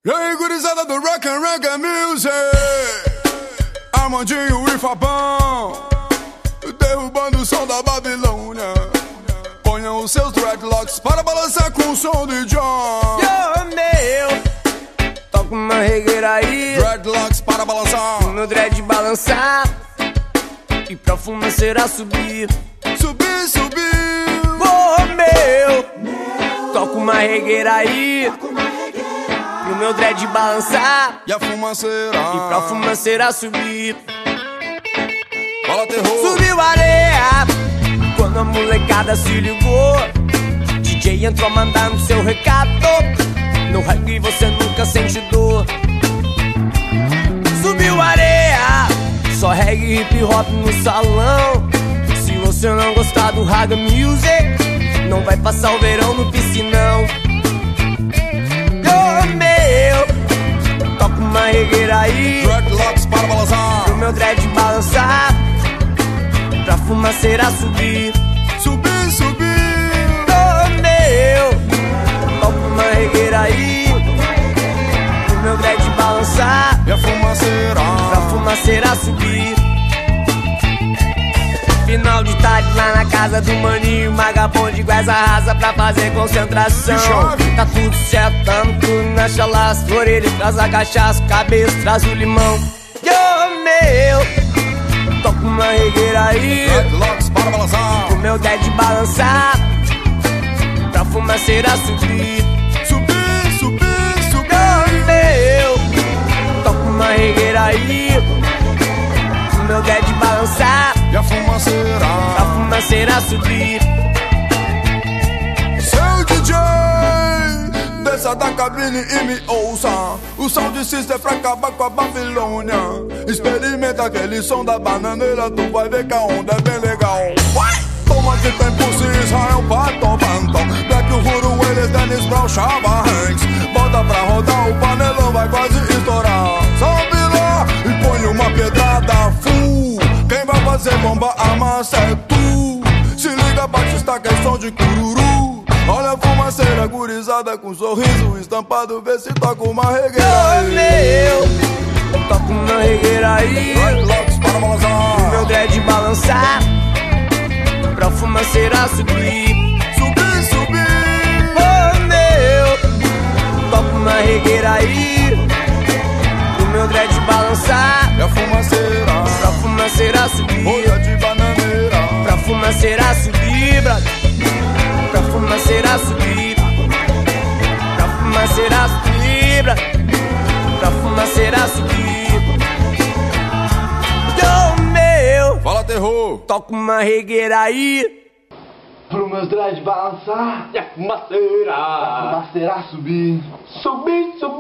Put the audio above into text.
E aí, gurizada do Rock and Reggae Music, Armandinho e Fabão, derrubando o som da Babilônia. Ponham os seus dreadlocks para balançar com o som de John. Meu, toca uma regueira aí, Dreadlocks para balançar, meu dread balançar e pra fumaceira subir. subir, subir. Meu, toca uma regueira aí, pro meu dread balançar E a fumaceira, e pra fumaceira subir. fala terror. Subiu a areia quando a molecada se ligou. DJ entrou mandando seu recado. No reggae você nunca sente dor. Subiu a areia, só reggae e hip hop no salão. Se você não gostar do Reggae Music, não vai passar o verão no piscinão. Meu, toca uma regueira aí, Dreadlocks para balançar, pro meu dread balançar, pra fumaceira subir. subir, subir. Meu, toca uma regueira aí, pro meu dread balançar, E a fumaceira, pra fumaceira subir. Final de tarde lá na casa do maninho, vagabundo igual essa raça pra fazer concentração. Tá tudo certo, tamo tudo na chalaça. Orelha traz a cachaça, cabeça traz o limão. Meu, toca uma regueira aí, Dreadlocks para balançar, pro meu dread balançar, pra fumaceira subir. subir, subir, subir. Meu, toca uma regueira aí, pro meu dread balançar, E a fumaceira, pra fumaceira subir. seu DJ, desça da cabine e me ouça. O sound system é pra acabar com a Babilônia. Experimenta aquele som da bananeira, tu vai ver que a onda é bem legal. Toma que tem Pussy, Israel, Pato, Banton, Black Uhuru, eles, Dennis Brown, Shabba Ranks. Bota pra rodar, o panelão vai quase estourar. Sobe lá e põe uma pedrada full. Quem vai fazer bomba a massa é tu. Se liga, Batista, que é som de cururu. Olha a fumaceira gurizada com sorriso estampado, vê se toca uma regueira aí. Meu, toca uma regueira aí, Dreadlocks para balançar, meu dread balançar, pra fumaceira subir. subir, subir. Meu, toca uma regueira aí, pro meu dread balançar, E a fumaceira, pra fumaceira subir. folha de bananeira, Pra fumaceira subir, brother. Pra fumaceira subir. Pra fumaceira subir, brother. Pra fumaceira subir. Meu, fala terror. toca uma regueira aí, Pro meus dread balançar e a fumaceira subir. subir, subir.